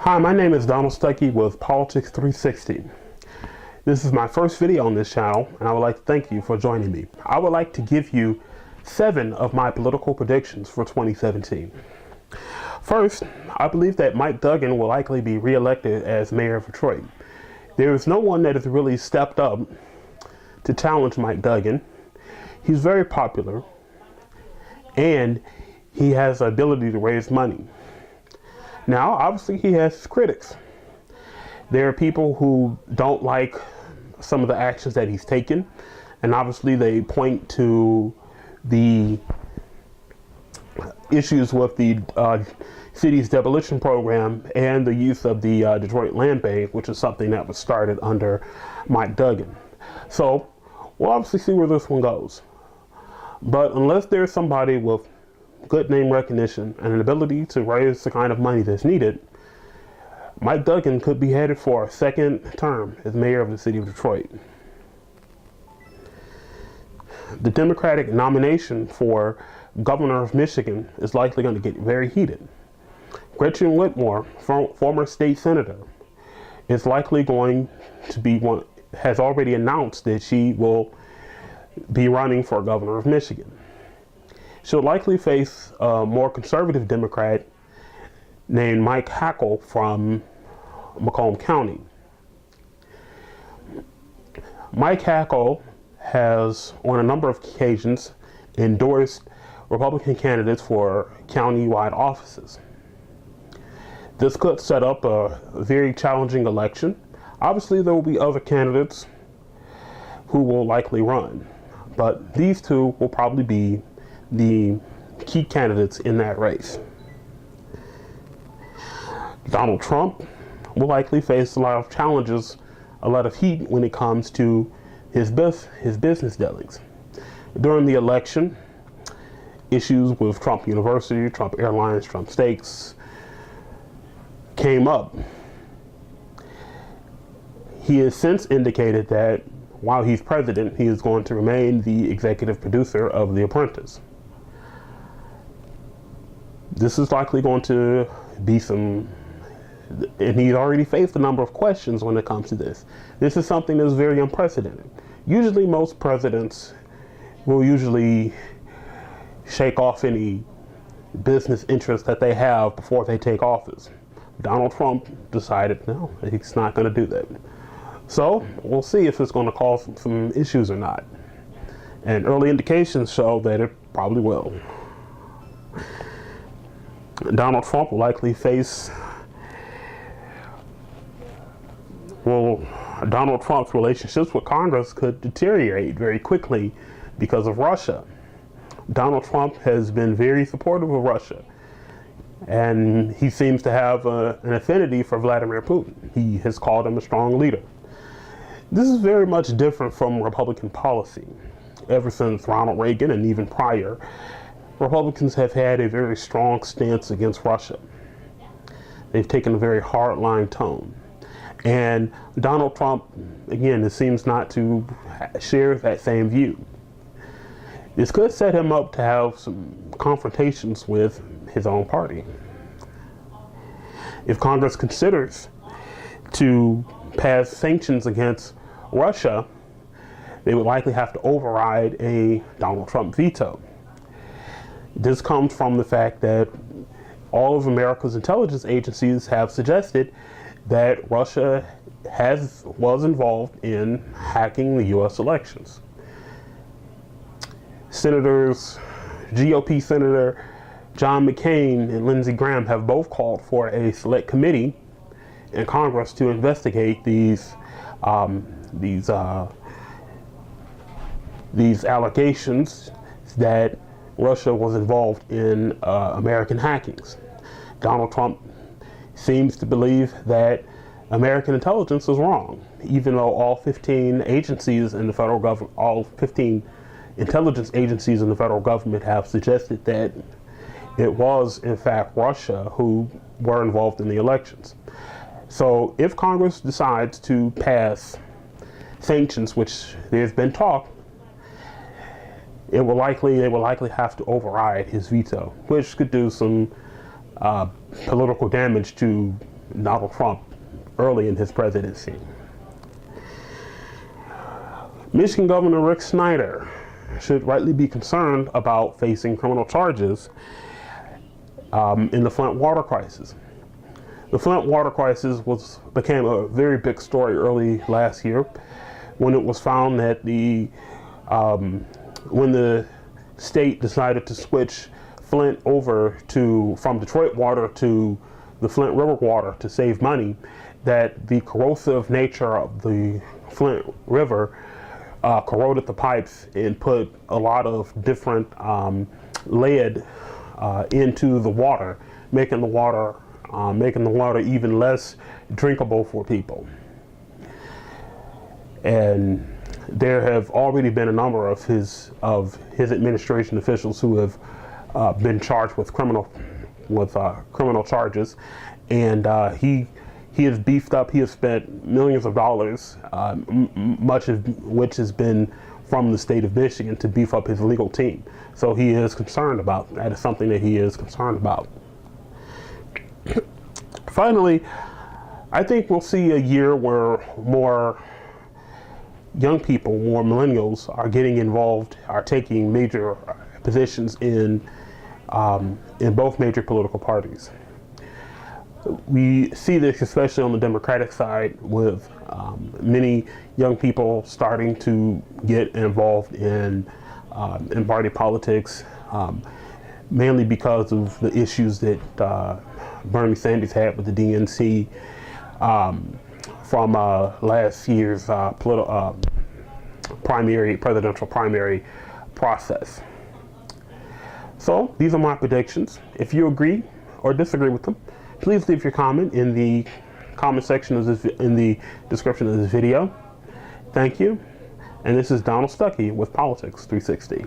Hi, my name is Donald Stuckey with Politics 360. This is my first video on this channel, and I would like to thank you for joining me. I would like to give you 7 of my political predictions for 2017. First, I believe that Mike Duggan will likely be re-elected as mayor of Detroit. There is no one that has really stepped up to challenge Mike Duggan. He's very popular, and he has the ability to raise money. Now, obviously, he has critics. There are people who don't like some of the actions that he's taken, and obviously they point to the issues with the city's demolition program and the use of the Detroit Land Bank, which is something that was started under Mike Duggan. So we'll obviously see where this one goes. But unless there's somebody with good name recognition and an ability to raise the kind of money that's needed, Mike Duggan could be headed for a second term as mayor of the city of Detroit. The Democratic nomination for governor of Michigan is likely going to get very heated. Gretchen Whitmer, former state senator, is likely going to be one, has already announced that she will be running for governor of Michigan. She'll likely face a more conservative Democrat named Mike Hackle from Macomb County. Mike Hackle has, on a number of occasions, endorsed Republican candidates for county-wide offices. This could set up a very challenging election. Obviously, there will be other candidates who will likely run, but these two will probably be the key candidates in that race. Donald Trump will likely face a lot of challenges, a lot of heat when it comes to his business dealings. During the election, issues with Trump University, Trump Airlines, Trump Steaks came up. He has since indicated that while he's president, he is going to remain the executive producer of The Apprentice. This is likely going to be and he's already faced a number of questions when it comes to this. This is something that's very unprecedented. Usually most presidents will usually shake off any business interests that they have before they take office. Donald Trump decided no, he's not going to do that. So we'll see if it's going to cause some issues or not. And early indications show that it probably will. Donald Trump will likely face, Donald Trump's relationships with Congress could deteriorate very quickly because of Russia. Donald Trump has been very supportive of Russia, and he seems to have an affinity for Vladimir Putin. He has called him a strong leader. This is very much different from Republican policy. Ever since Ronald Reagan and even prior, Republicans have had a very strong stance against Russia. They've taken a very hardline tone. And Donald Trump, again, it seems not to share that same view. This could set him up to have some confrontations with his own party. If Congress considers to pass sanctions against Russia, they would likely have to override a Donald Trump veto. This comes from the fact that all of America's intelligence agencies have suggested that Russia was involved in hacking the U.S. elections. GOP Senator John McCain and Lindsey Graham have both called for a select committee in Congress to investigate these allegations that Russia was involved in American hackings. Donald Trump seems to believe that American intelligence is wrong, even though all 15 agencies in the federal government, all 15 intelligence agencies in the federal government have suggested that it was, in fact, Russia who were involved in the elections. So if Congress decides to pass sanctions, which there's been talk, they will likely have to override his veto, which could do some political damage to Donald Trump early in his presidency. Michigan Governor Rick Snyder should rightly be concerned about facing criminal charges in the Flint water crisis. The Flint water crisis became a very big story early last year when it was found that when the state decided to switch Flint over from Detroit water to the Flint River water to save money, that the corrosive nature of the Flint River corroded the pipes and put a lot of different lead into the water, making the water even less drinkable for people. And there have already been a number of his administration officials who have been charged with criminal charges, and he has beefed up. He has spent millions of dollars, much of which has been from the state of Michigan, to beef up his legal team. So he is concerned about that. Is something that he is concerned about. Finally, I think we'll see a year where more young people, more millennials, are getting involved, are taking major positions in both major political parties. We see this especially on the Democratic side, with many young people starting to get involved in party politics, mainly because of the issues that Bernie Sanders had with the DNC from last year's presidential primary process. So these are my predictions. If you agree or disagree with them, please leave your comment in the comment section in the description of this video. Thank you. And this is Donald Stuckey with Politics 360.